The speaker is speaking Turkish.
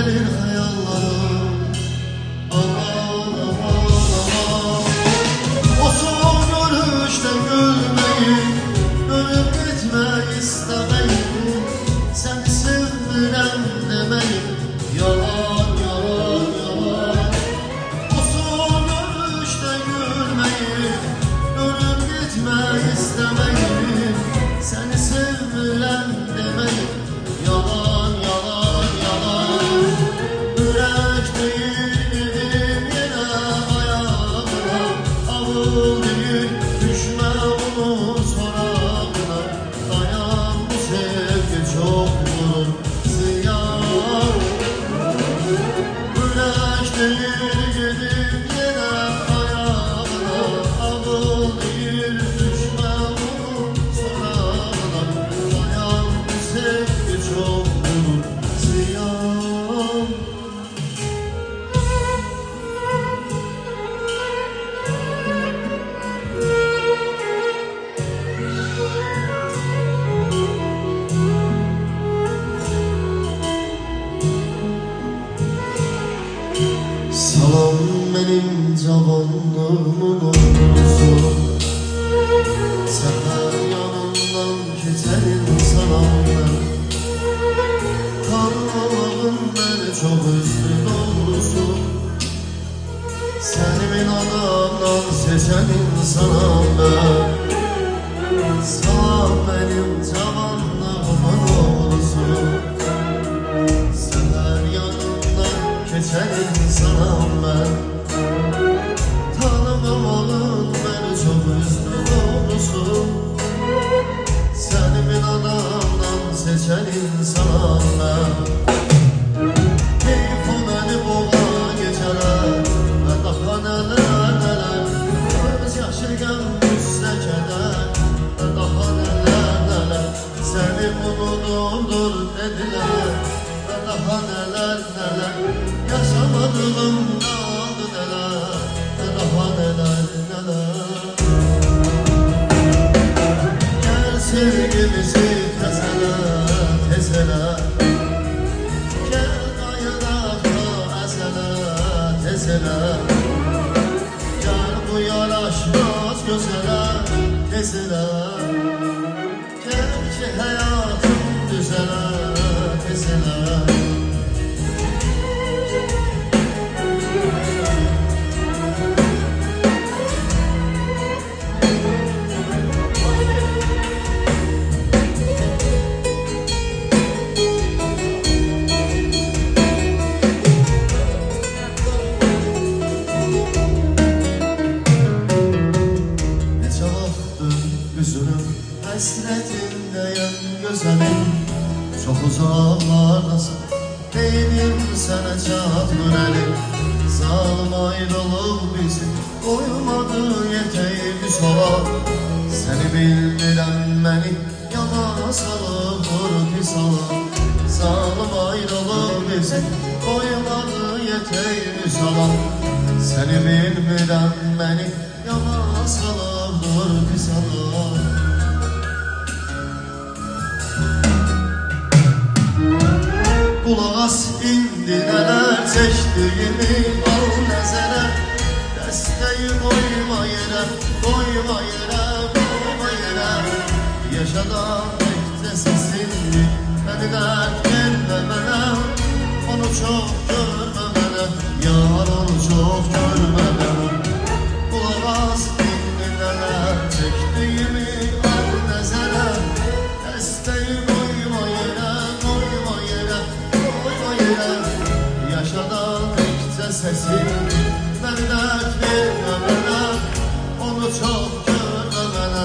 gelir hayallarım. Aman aman aman. O son görüşte gülmeyi, ölüp gitmek istemeyi, seni sevmirem demeyi, yalan yalan yalan. O son görüşte gülmeyi, ölüp gitmek istemeyi, seni sevmirem demeyi, yalan yalan yalan. Yürek değil gidip yine ayağına, avul değil düşme onu sorağına. Dayan bu sevgi çok vurur ziyan. Yürek değil gidip yine ayağına, avul değil düşme onu sorağına. Dayan bu sevgi çok vurur ziyan. Salam benim cavanlığımın olsun, sefer yanından geçerim salam ben. Tanımamın beni çok üzdü doğrusu, seni bin adamdan seçen insanam ben. Salam benim cavanlığımın olsun, sefer yanından geçen insanam ben. Tanımamalın beni çok üzdü doğrusu, seni bin adamdan seçen insanam ben. Keyif o beni boğa geceler ve daha neler neler, öz yaşırken müstekeder ve daha neler neler. Seni unuturdur dediler ve daha neler neler. Yaşamadığım kaldı neler ve daha neler neler. Gel sevgimizi tezele tezele, gel kayırakta ezele tezele. Gel bu yaraşmaz gözele tezele, gel ki hayatım düzele tezele. Hasretindeyim güzelim, çok uzaklardasın, değilim sana çatmır elim. Zalim ayrılık bizi koymadı yeteği bir sola. Seni bildirem beni yana salıp vur pis ala. Zalim ayrılık bizi koymadı yeteği bir sola. Seni bildirem beni yana salıp vur pis ala. Kulak as indi neler çektiğimi al nezere. Desteği koyma yere, koyma yere, koyma yere. Yaşadan bekle sesini, beni dert verme bana. Onu çok görme bana, yar onu çok görme bana. Kulak as indi neler çektiğimi al nezere. Desteği koyma yere, koyma yere, koyma yere. Yaşadan bekle sesini, beni dert verme bana. Onu çok görme bana.